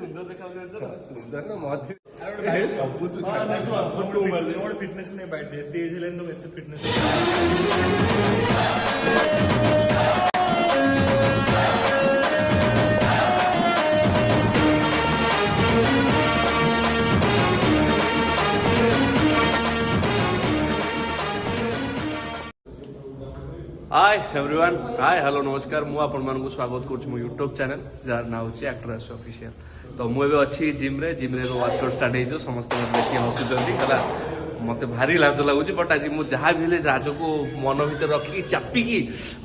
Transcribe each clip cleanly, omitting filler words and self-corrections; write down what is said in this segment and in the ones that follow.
ସୁନ୍ଦର ଦେଖାଯାଉଛି ସୁନ୍ଦର ନା ମଝି ସବୁ ଫିଟନେସ୍ ନାହିଁ ବାଇଟ୍ ଏତେ ଏଜ୍ ହେଲାଣି ଏତେ fitness hi everyone hi hello नमस्कार मु आपण मानक स्वागत करुँ मो यूट्यूब चैनल जार ना हूँ एक्टर एस ऑफिशियल तो मुझे अच्छी जिम रे वर्कआउट स्टार्ट हो समस्त देखिए हसुच्च है मत भारी लाज लगुच बट आज मुझे जहाँ भी राज को मन भर रखिकी चापिकी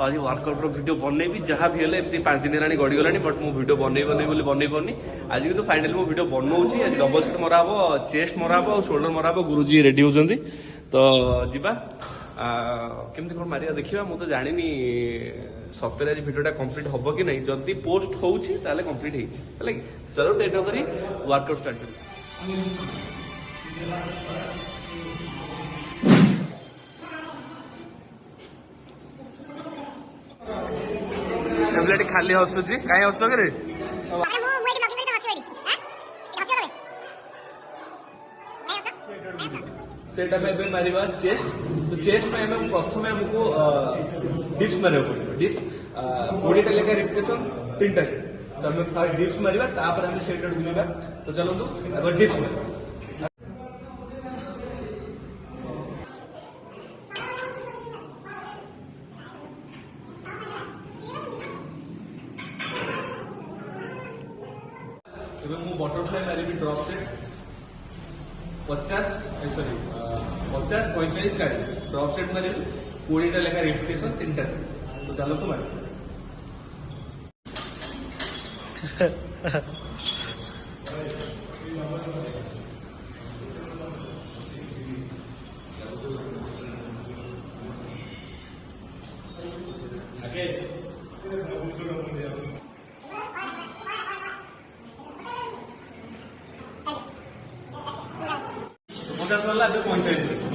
आज वर्कआउट वीडियो बनईबी जहाँ भी एमती 5 दिन है गड़गला बट मुझे वीडियो बनई बनी पार्नी आज कि फाइनाली मो वीडियो बनाऊँगी आज डबल सेट मरा हम चेस्ट मरा हम शोल्डर मरा हम गुरुजी रेडी होती तो जीवा केमती कौन मारिया देखा मुझे जानी सतरे आज भिडियोटा कंप्लीट हम कि नहीं जदि पोस्ट होची ताले कंप्लीट होती चलो टेन करी वर्कआउट स्टार्ट कर खाली हसुची कहीं हस कि सेटा में मारिबा चेस्ट तो चेस्ट में हमें प्रथम हमको डिप्स मारे पड़ो डिप्स 20 लेखा रिपिटेशन 3टा सेट तो हमें फास्ट डिप्स मारिबा तापर हम सेट बुलिबा तो चलो तो अब डिप्स मारिबा एबे मु बटरफ्लाई मारिबी ड्रॉप सेट 50 45 40 ड्रॉप सेट मारे 20 लेखा रिपिटेशन 3टा सेट तो चलो तो मारे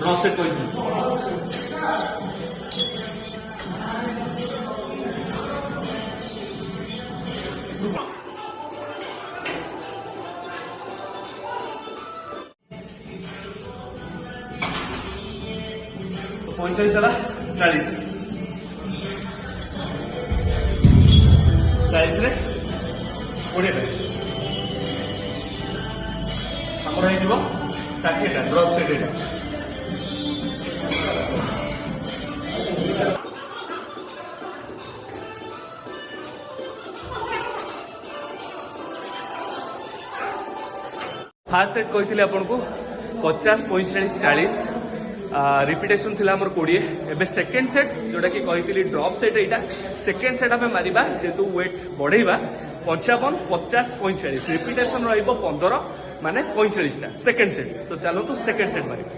ड्रॉप सेट 45 सारा 40 रे 20 ଆମର ହେଇଯିବ 60ଟା ଡ୍ରପ୍ ସେଟ୍ ଏଇଟା फास्ट सेट कही आपन को 50 45 40 रिपिटेशन थिला हमर 20 एबे सेकंड सेट जोटा कि कही ड्रॉप सेट एटा सेकंड सेट आमे मारिबा जेतु वेट बढ़ेबा 55 50 45 रिपिटेशन रहिबो 15 माने 45टा सेकंड सेट तो चलो तो सेकंड सेट मारिबा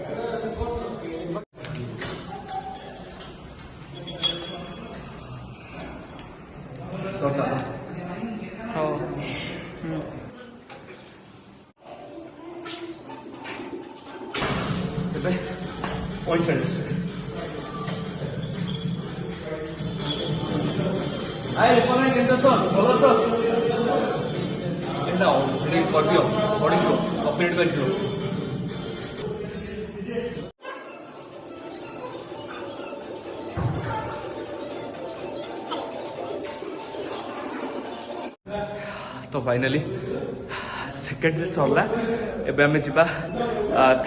आए पना केंद्र तो बोलो तो केंद्र ऑपरेट कर दियो बॉडी को ऑपरेट कर दियो तो फाइनली सेकेंड सेट सरला एबे हमें जीवा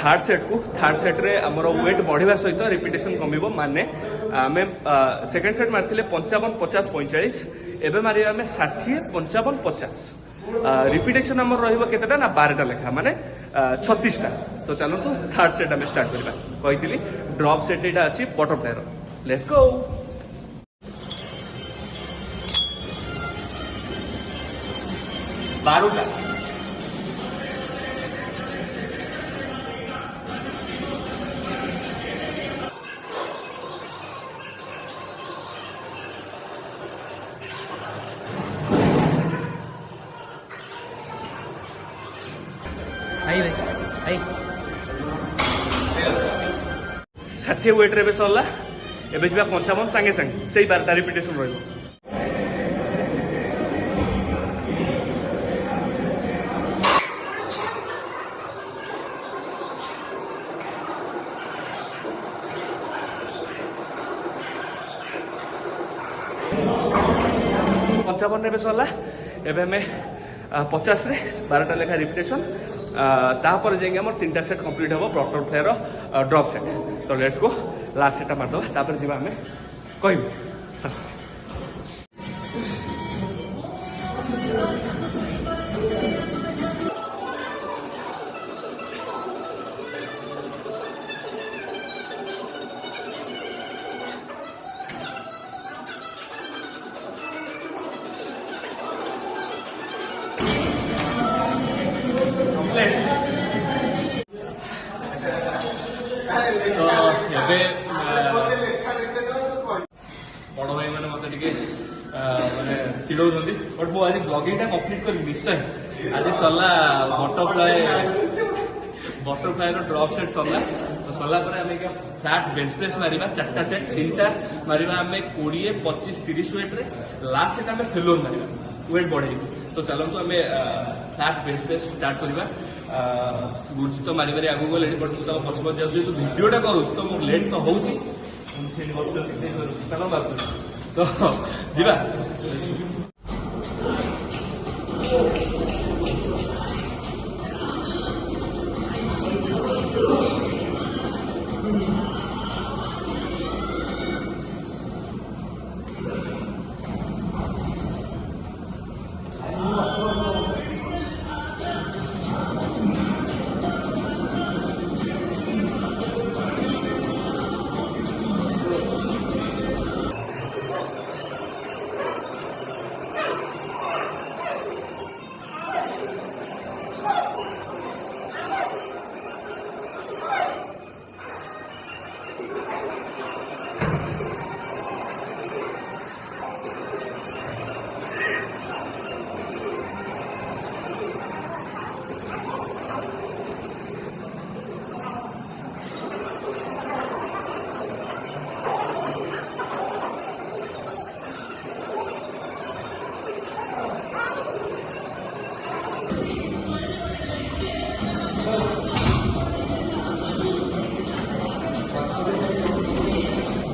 थर्ड सेट को थर्ड सेट रे हमरो वेट बढ़िबा सहित रिपिटेशन कमिबो माने आमे सेकेंड सेट मारथिले 55 50 45 एबे मारिबा हमें 60 55 50 रिपिटेशन हमर रहिबो केतेटा ना 12टा लेखा माने 36टा तो चलो तो थर्ड सेट हमें स्टार्ट करबा कहितली ड्रॉप सेट एटा अछि बटरफ्लाई रो लेट्स गो बारूटा आई 60 वेट रे सरला एबे 55 सांगे सांगे से 12टा रिपिटेशन रहिबो। पंचावन एवं सरला एवं आम 50 रे 12टा लेखा रिपिटेशन तापर जाइए आम 3टा सेट कंप्लीट हम बटरफ्लाई ड्रप सेट। तो लेट्स गो लास्ट सेटा मारदे तापर जी आम कह बड़ भाई मैंने मत मैंने चिड़ौं बट मुझे आज ब्लॉगिंग कंप्लीट करी निश्चय। आज सरला बटरफ्लाई ड्रप सेट सरला। तो सरला आम फ्लैट बेंच प्रेस मारिबा 4टा सेट 3टा मारिबा आम 20 25 30 वेट रे लास्ट सेट आम फेलोर मारिबा वेट बढ़े। तो चलतु आम फ्लैट बेंच प्रेस स्टार्ट करवा। गुरुजी तो मारे आगू गले बट मुझे पछ पछ जाऊँ तो भिडटा करूँ तो मोर लेट तो हो तो जीवा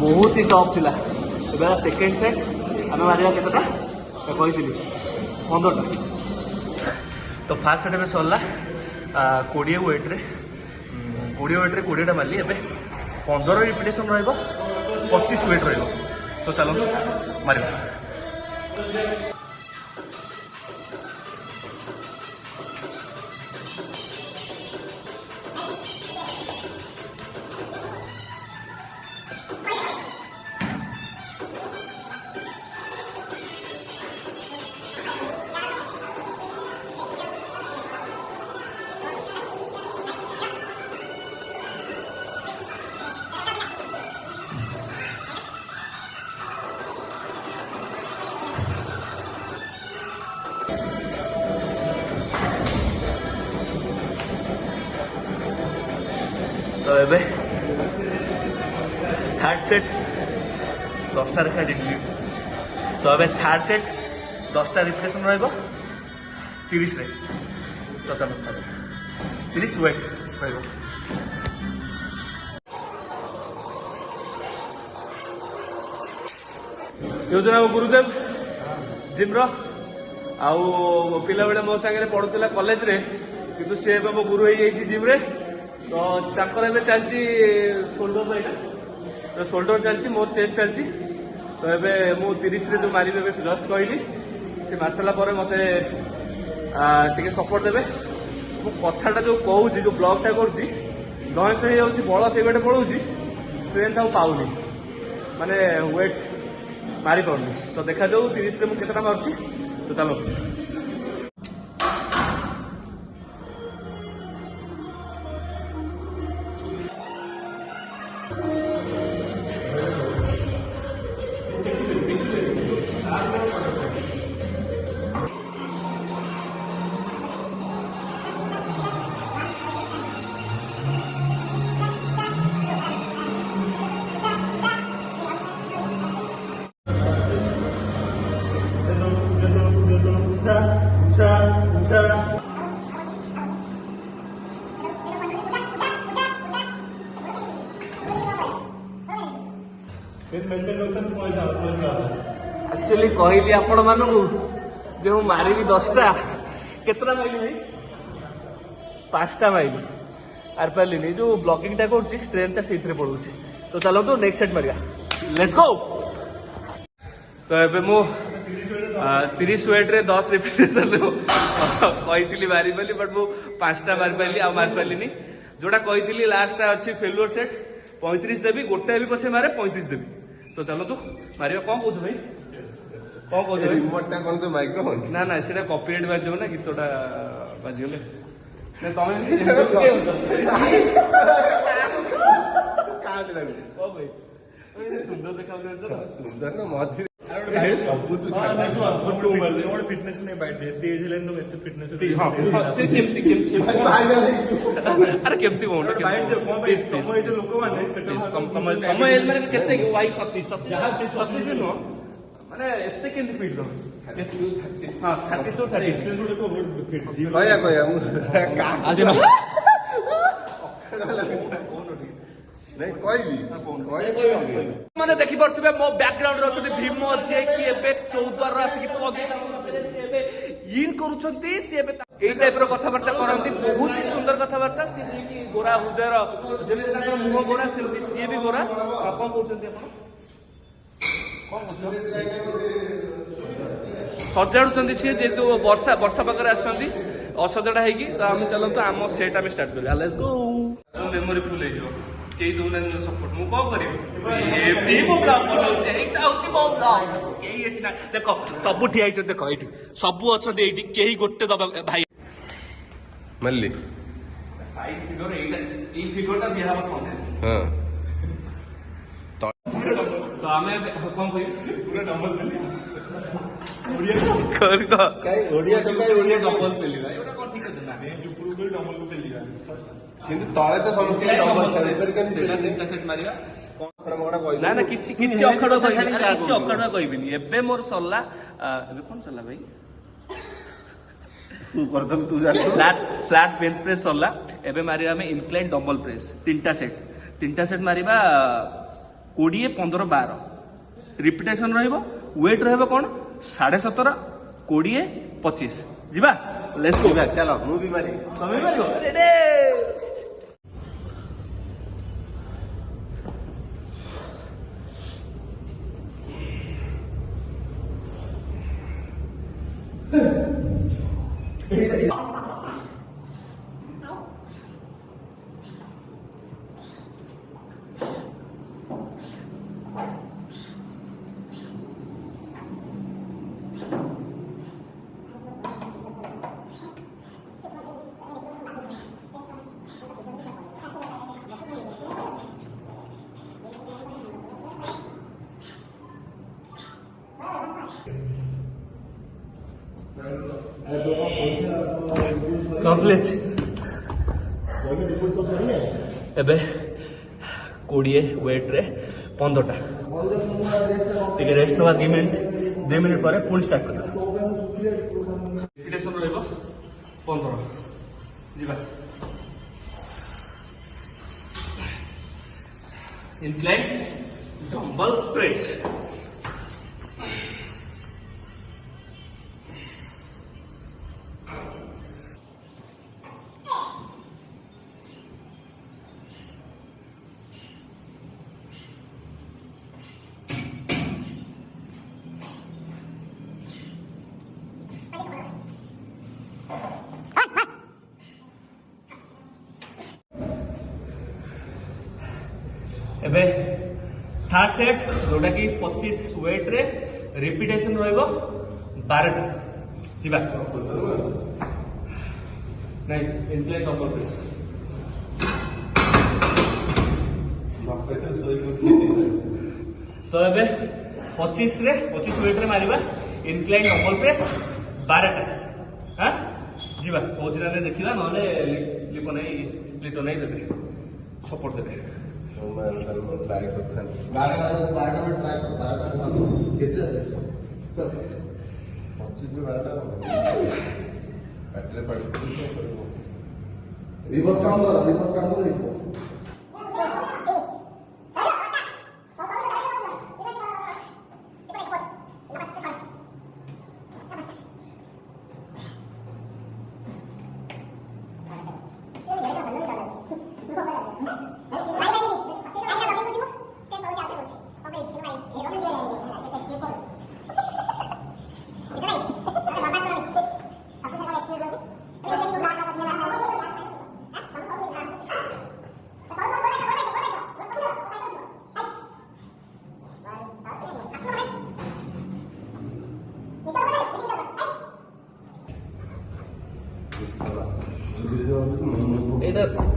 बहुत ही टफ थिला। सेकेंड सेट आम मारे केतटा कही 15टा। तो फास्ट सेट सरला 20 वेट्रे 20टा मारली। एवं 15 रिपिटेशन र25 वेट रही। तो चलते मार तो ये थर्ड सेट 10टा रेखा डिग्री। तो ये थर्ड सेट 10टा रिपिटेशन रहिबो 30 रे। तो चलो 30 वेट रहिबो। योजना गुरुदेव जिम रो आउ पिला बेले मो संगे पढ़ुला कॉलेज रे किंतु से मो गुरु हो जाइए जिम रे। तो चलती शोल्डर तो शोल्डर चलती मोर चेस्ट चलती। तो ये मु 30 रे जो मारि जस्ट कहली से मार सारा मत सपोर्ट देवे। मु कथाटा जो कहूँ जो ब्लॉगटा करुँची नॉइस हो जाऊँगी बल से गए पड़ोची ट्रेन पाऊनी माने वेट मारी पाऊनी। तो देखा जाऊ 30 रे मुझे मारुची। तो चलो एक्चुअली कहली आपण मानू जो मारि 10टा केतना माइल भाई 5टा माइल आर पार्ली जो ब्लॉगिंग टा कर ट्रेन टा से पड़ू तो चलो तो next set Maria let's go. तो एबे मु 30 वेट रे 10 रिपिटेशन कही मारी बोली बट मु 5टा मारी पाइली आ मारी पाइली जोटा कही लास्ट अच्छी फेलुअर सेट 35 देवी गोटे भी पछे मारे 35 देवी तो चलो तो मारिया कौन कौन भाई कौन कौन रिमोट टा कोन तो माइक्रोफोन ना ना सेटा कॉपीराइट बाजो ना गीतटा बाजिगले काट लागू ओ भाई सुंदर देखा सुंदर ना मझे सबु तू फिटनेस नहीं बैठ दे तेज हेले तो एते फिटनेस से केमती अरे केमती कोन प्लीज प्लीज लोक माने कम एज माने केते वाई 36 36 नो माने एते केमती फिट दो हां 30 to 30 कहया कहया का आज ना नहीं कहबी माने देखि पड़तबे मो बैकग्राउंड रे अछते भीम जे कि एबे 14 रा आसी कि एबे इन करूछंती से एबे एई टाइप रो कथा बार्ता करंती बहुत ही सुंदर कथा बार्ता से कि गोरा हृदय रो जेबे ताकर मुह गोरा से सी भी गोरा कोन कहउछंती आपण सजाड़ुचंदी सी जेतु वर्षा वर्षा पाकर आछंती असजड़ा हेकी तो हम चलंतु आम सेट आम स्टार्ट करिया लेट्स गो मेमोरी फुल हे जो केही दउना सपोर्ट मु कोन करिवि ए भीम ब्लॉग बनौचे एटा होची मो ब्लॉग एई एटा देखो सब ठिया आइछ देखो एठी सब अछंती एठी केही गोटे दबा भाई मल्ली साइज फिगर एटा ई फिगरटा बिहा बथने हां तो हमें कौन कही पूरा डबल पेली कर का काई ओडिया तो काई ओडिया डबल पेली भाई ओटा कोन ठीक है ना मैं जुपुरु को डबल को पेली किंतु तळे तो समस्त डबल था इधर केन सेटा पेली तीनटा सेट मारिया आपण मोडा कहि ना ना किछि किछि अखड़ कहबिनी किछि अखड़ कहबिनी एबे मोर सल्ला एबे कोन सल्ला भाई प्रथम तू जान फ्लैट बेंच प्रेस सल्ला एबे मारिया हमें इंक्लाइन डबल प्रेस तीनटा सेट मारिबा 20 15 12 रिपिटेशन रहइबो वेट रहइबो कोन 17.5 20 25 जिबा लेट्स गो चलो मु भी मारी तमे मारिबो रेडी कम्प्लीट एबे 20 वेट रे 15टा ठीक रेस्ट नवा 2 मिनिट पर पुणी स्टार्ट कर रिपिटेशन रहइबो 15 जिबा इंक्लाइन डंबल प्रेस एबे थर्ड सेट जोटा कि 25 वेट रे रिपिटेशन रहइबो 12टा जिबा नहीं इंक्लाइन डबल प्रेस तो एबे 25 वेट रे मारिबा इंक्लाइन डबल प्रेस 12टा हां जिबा ओजरा रे देखिबा नले लिपो नहीं देबे सपोर्ट देबे ट्राई करथन 12 में ट्राई कर 12 कितने से 25 में 12 रिवर्स काम करो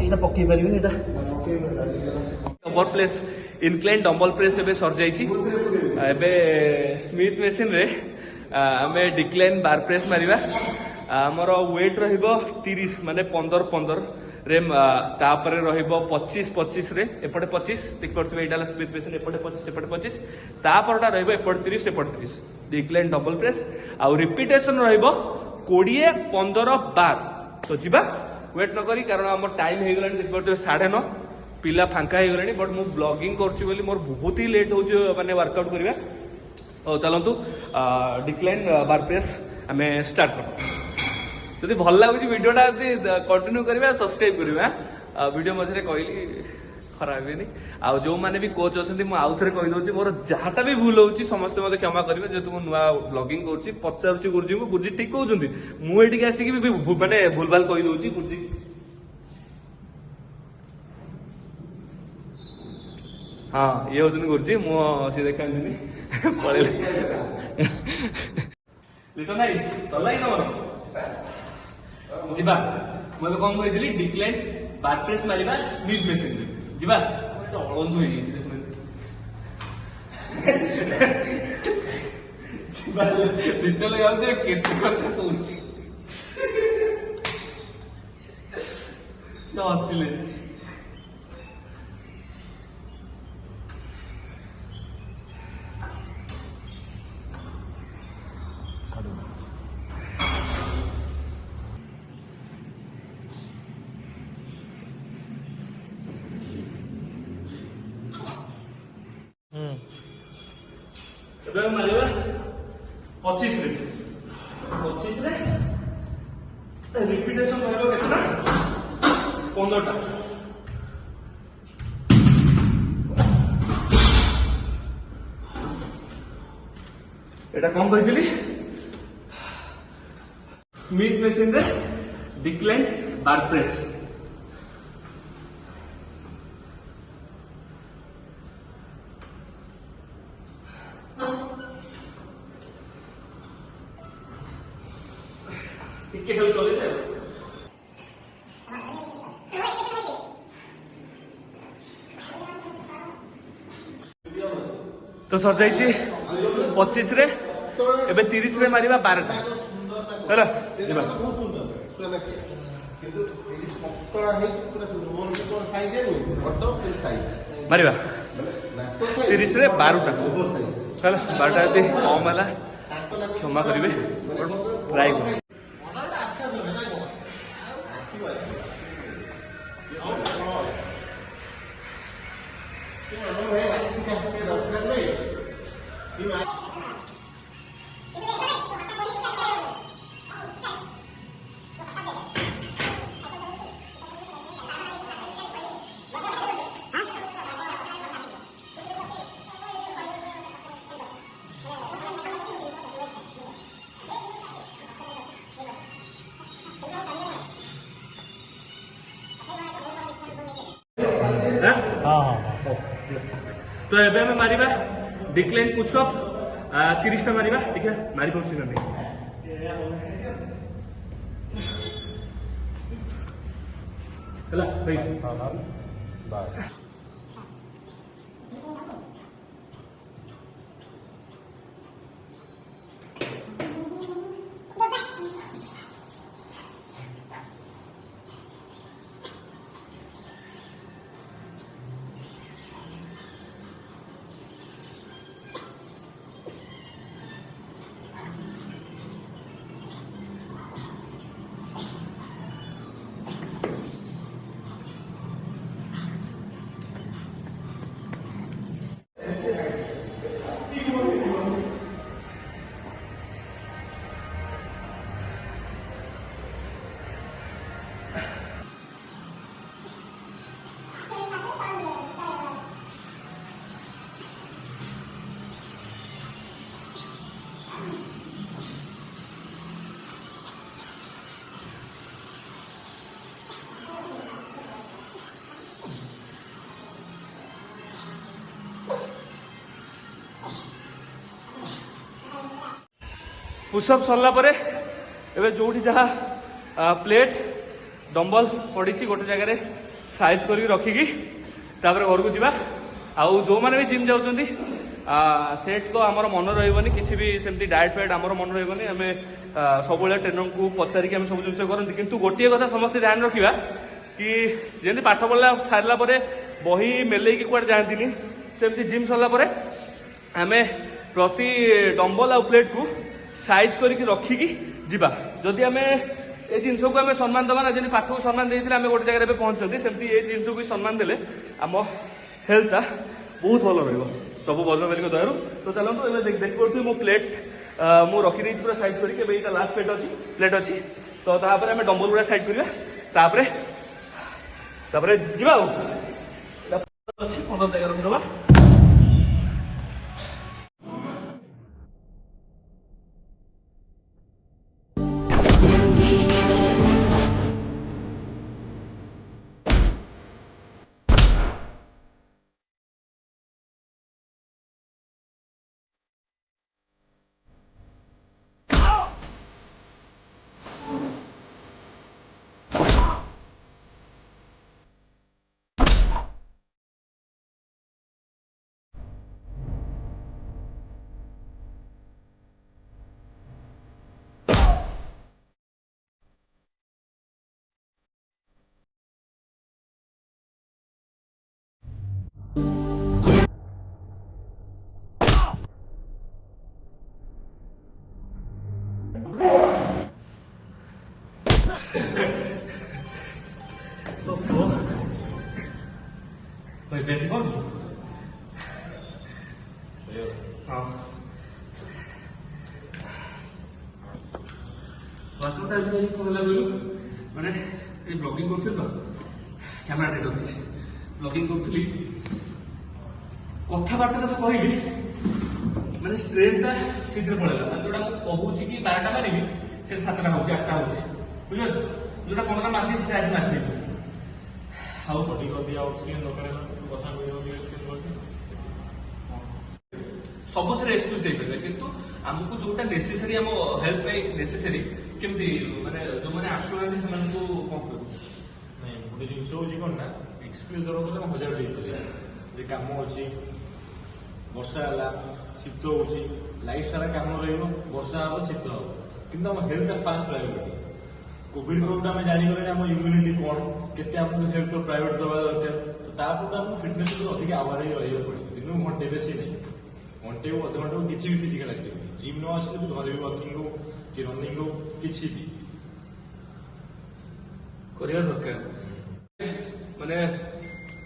ଏଇଟା ପକେଇ ପାରିବିନି ଏଇଟା ଡମ୍ବଲ ପ୍ରେସ୍ ଇନକ୍ଲାଇନ୍ ଡମ୍ବଲ ପ୍ରେସ୍ ଏବେ ସରିଯାଇଛି ଏବେ ସ୍ମିଥ୍ ମେସିନରେ ଆମେ ଡିକ୍ଲାଇନ୍ ବାର୍ ପ୍ରେସ୍ ମାରିବା ଆମର ୱେଟ୍ ରହିବ 30 ମାନେ 15 ରେ ତାପରେ ରହିବ 25 ରେ ଏପଟେ 25 ଦେଖିପାରୁଥିବେ ଏଇଟା ହେଲା ସ୍ମିଥ୍ ମେସିନ୍ ଏପଟେ 25 ଏପଟେ 25 ତାପରଟା ରହିବ ଏପଟେ 30 ଏପଟେ 30 ଡିକ୍ଲାଇନ୍ ଡବଲ ପ୍ରେସ୍ ଆଉ ରିପିଟେସନ ରହିବ 20 15 12 ତ ଯିବା ୱେଟ୍ ନ କରି କାରଣ ଆମର ଟାଇମ୍ ହେଇଗଲାଣି ଦେଖିପାରୁଥିବେ 9:30 ପିଲା ଫାଙ୍କା ହେଇଗଲାଣି ବଟ୍ ମୁଁ ବ୍ଲଗିଂ କରୁଛି ବୋଲି ମୋର ବହୁତ ହି ଲେଟ୍ ହେଉଛି ମାନେ ୱାର୍କଆଉଟ୍ କରିବା ହଉ ଚାଲନ୍ତୁ ଡିକ୍ଲାଇନ୍ ବାର୍ ପ୍ରେସ୍ ଆମେ ଷ୍ଟାର୍ଟ କରିବା ଯଦି ଭଲ ଲାଗୁଛି ଭିଡ଼ିଓଟା ଯଦି କଣ୍ଟିନ୍ୟୁ କରିବା ସବସ୍କ୍ରାଇବ୍ କରିବା ଭିଡ଼ିଓ ମଝିରେ କହିଲି ଖରାପ ହେବେନି ଆଉ ଯେଉଁମାନେ ବି କୋଚ୍ ଅଛନ୍ତି ମୁଁ ଆଉ ଥରେ କହିଦେଉଛି ମୋର ଯାହାଟା ବି ଭୁଲ ହେଉଛି ସମସ୍ତେ ମୋତେ କ୍ଷମା କରିବେ ଯେହେତୁ ମୁଁ ନୂଆ ବ୍ଲଗିଂ କରୁଛି ପଚାରୁଛି ଗୁରୁଜୀଙ୍କୁ ଗୁରୁଜୀ ଠିକ୍ କହୁଛନ୍ତି ମୁଁ ଏଠିକି ଆସିକି ବି ମାନେ ଭୁଲଭାଲ କହିଦେଉଛି ଗୁରୁଜୀ ହଁ ଇଏ ହଉଛନ୍ତି ଗୁରୁଜୀ ମୁଁ ସିଏ ଦେଖାନ୍ତିନି ପଳେଇଲେ ଲିଟନ ଭାଇ ସରିଲା କି ତମର ଯିବା ମୁଁ ଏବେ କଣ କହିଥିଲି ଡିକ୍ଲାଇନ୍ ବାର୍ ପ୍ରେସ୍ ମାରିବା ସ୍ମିଥ୍ ମେସିନରେ ଯିବା ଅଳନ୍ଧୁ ହେଇଯାଇଛି ଯେତେବେଳେ ଯାଉଥିବେ କେତେ କଥା କହୁଛି ହସିଲେ ଏବେ ମାରିବା 25 ରେ ରିପିଟେସନ ରହିବ କେତେଟା 15ଟା ଏଟା କଣ କହିଥିଲି ସ୍ମିଥ୍ ମେସିନରେ ଡିକ୍ଲାଇନ୍ ବାର୍ ପ୍ରେସ୍ ଟିକେ ଖାଲି ଚଲେଇଲେ ତ ସରିଯାଇଛି 25 ରେ ଏବେ 30 ରେ ମାରିବା 12ଟା ହେଲା ଯିବା ମାରିବା 30 ରେ 12ଟା ହେଲା 12ଟା ଯଦି କମ୍ ହେଲା କ୍ଷମା କରିବେ ଟ୍ରାଏ କରିବେ तो एबे हमें मारिबा डिक्लाइन पुशअप 30 टा मारिबा ठीक है मारि पड़छि ना नहीं हला भाई बस पुशअप सरला परे एबे जोठी जहाँ प्लेट डंबल पड़ी गोटे जगह साइज करके रखिकी तापर घर को जावा आउ जो मैंने भी जिम जाऊँगी सेट तो आमर मन रही किसी भी सेमती डाएट फाएट आमर मन रही आम सब ट्रेनर को पचारिक आम सब जिन करती किंतु गोटे कथा समस्त ध्यान रखा कि जमी पाठ पढ़ला सारा बही मेल कूड़े जाती सेमती जिम सरला आम प्रति डंबल आ प्लेट को साइज करके रखिकी जीवा जदि आम ए जिन को आम सम्मान दबा ना जमी पाठ को सम्मान देते आम गोटे जगह पहुंचती सेमती ये जिन को सम्मान देले आम हेल्थटा बहुत भल रहा प्रभु बजरंगबली को दयारू तो चलते देख पड़े मो प्लेट मु रखी पूरा साइज करके लास्ट प्लेट अच्छी तो तापर आम डंबल गुड़ा साइड करवा तापर जीवा अच्छी 15 जगह रखिदबा भाई बेसिक हो हाँ मैंने ब्लॉगिंग कर कैमेरा रेट रखी ब्लॉगिंग करी कथबार्ता जो कहली मैंने स्ट्रेंथटा शीघ्र पड़ेगा मैंने जोटा मुझे कि 12टा मारि से 7टा हो 8टा हो बुझे जोटा 15 मार्क से आज मार्क ଆଉ ବଡି କରି ଅକ୍ସିଜେନ ଦରକାର କଥା ସବୁଥିରେ ଏକ୍ସକ୍ୟୁଜ ଦେଇପାରିବେ କିନ୍ତୁ ଆମକୁ ଯୋଉଟା ନେସେସରି ଆମ ହେଲ୍ଥ ପାଇଁ ନେସେସରି କେମିତି ମାନେ ଯୋଉମାନେ ଆସୁନାହାନ୍ତି ସେମାନଙ୍କୁ କଣ କରିବୁ ନାଇଁ ଗୋଟେ ଜିନିଷ ହଉଛି କଣ ନା ଏକ୍ସକ୍ୟୁଜ ଦରକାର ଆମେ ହଜାର ଦେଇପାରିବା ଯେ କାମ ଅଛି ବର୍ଷା ହେଲା ଶୀତ ହଉଛି ଲାଇଫ ସାରା କାମ ରହିବ ବର୍ଷା ହବ ଶୀତ ହବ କିନ୍ତୁ ଆମ ହେଲ୍ଥଟା ଫାଷ୍ଟ ପ୍ରାୟୋରିଟି कोविड पॉइंट आम जाणीगले आम इम्यूनिटी कौन केते आमको हेल्थ प्राइवेट दवा दरकार तो तापर आमको फिटनेस को अधिक आवार रही पड़े दिन घंटे बेसी नहीं घंटे को अध घंटे किसी भी फिजिकल एक्टिविटी जिम न आसले भी घर भी वॉकिंग हो कि रनिंग हो किसी भी करिया दरकार माने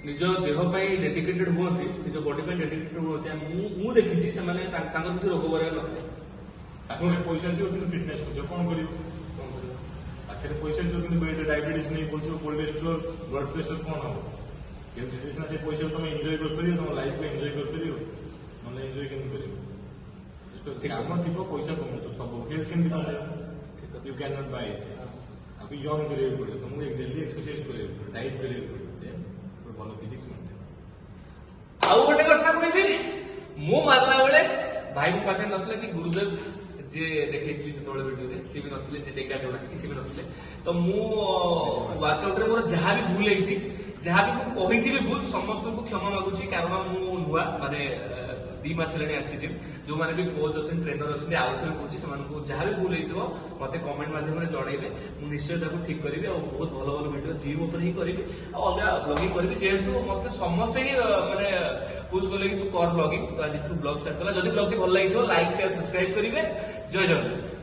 निज देह पाई डेडिकेटेड हुअती निज बॉडी पाई डेडिकेटेड हुअती मु देखिछि से माने तांकर किसी रोग बरे न ताकरे पैसा दियो किंतु फिटनेस को कौन करियो आखिर पैसा दियो किंतु डायबिटीज नहीं बोलथो कोलेस्ट्रोल ब्लड प्रेशर कौन हम केमती से पैसा तुम एंजॉय कर परियो तुम लाइफ को एंजॉय कर परियो नले एंजॉय केमती करियो काम थी पैसा कम तो सब हेल्थ केमती कम you can not buy it आपको यंग करियो पड़े तुमको डेली एक्सरसाइज करियो डाइट करियो पड़े भल फिजिक्स मेंटेन आउ गोटे कथा कहबी मु मारला बेले भाई मो पाखे नथले कि गुरुदेव जे देखैଥିଲି ସେତେବେଳେ ଭିଡିଓରେ ସି ବି ନଥିଲେ ଯେ ଡେଙ୍ଗା ଯୋଉଟା କିଛି ବି ନଥିଲେ ତ ମୁଁ ୱାର୍କଆଉଟରେ ମୋର ଯାହା ବି ଭୁଲ ହେଇଛି ଯାହା ବି ମୁଁ କହିଛି ବି ଭୁଲ ସମସ୍ତଙ୍କୁ କ୍ଷମା ମାଗୁଛି କାରଣ ମୁଁ ନୂଆ ମାନେ 2 ମାସ ହେଲାଣି ଆସିଛି ଯୋଉମାନେ ବି କୋଚ୍ ଅଛନ୍ତି ଟ୍ରେନର ଅଛନ୍ତି ଆଉ ଥରେ କହୁଛି ସେମାନଙ୍କୁ ଯାହା ବି ଭୁଲ ହେଇଥିବ ମତେ କମେଣ୍ଟ ମାଧ୍ୟମରେ ଜଣେଇବେ ମୁଁ ନିଶ୍ଚୟ ତାକୁ ଠିକ କରିବି ଆଉ ବହୁତ ଭଲ ଭଲ ଭିଡିଓ ଜିମ୍ ଉପରେ ହିଁ କରିବି ଆଉ ଅଲଗା ବ୍ଲଗିଂ କରିବି ଯେହେତୁ ମତେ ସମସ୍ତେ ହିଁ ମାନେ ପୁଶ କଲେ କି ତୁ କର ବ୍ଲଗିଂ ତ ଆଜି ବ୍ଲଗ ଷ୍ଟାର୍ଟ କଲା ଯଦି ବ୍ଲଗଟି ଭଲ ଲାଗିଥିବ ଲାଇକ୍ ସେୟାର ସବସ୍କ୍ରାଇବ କରିବେ ଜୟ ଜଗନ୍ନାଥ।